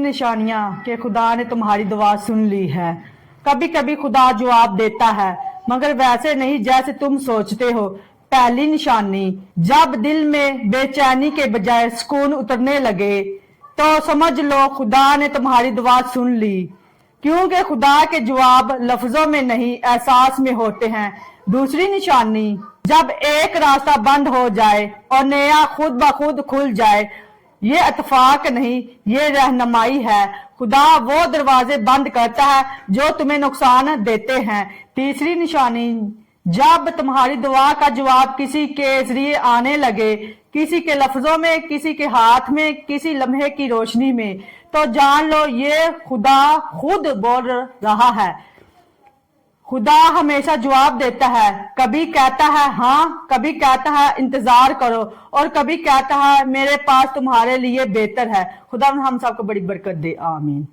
निशानियां कि खुदा ने तुम्हारी दुआ सुन ली है। कभी कभी खुदा जवाब देता है मगर वैसे नहीं जैसे तुम सोचते हो। पहली निशानी, जब दिल में बेचैनी के बजाय सुकून उतरने लगे तो समझ लो खुदा ने तुम्हारी दुआ सुन ली, क्योंकि खुदा के जवाब लफ्जों में नहीं एहसास में होते हैं। दूसरी निशानी, जब एक रास्ता बंद हो जाए और नया खुद ब खुद खुल जाए। ये इत्तेफाक नहीं, ये रहनुमाई है। खुदा वो दरवाजे बंद करता है जो तुम्हें नुकसान देते हैं। तीसरी निशानी, जब तुम्हारी दुआ का जवाब किसी के जरिए आने लगे, किसी के लफ्जों में, किसी के हाथ में, किसी लम्हे की रोशनी में, तो जान लो ये खुदा खुद बोल रहा है। खुदा हमेशा जवाब देता है, कभी कहता है हाँ, कभी कहता है इंतजार करो, और कभी कहता है मेरे पास तुम्हारे लिए बेहतर है। खुदा हम सबको बड़ी बरकत दे, आमीन।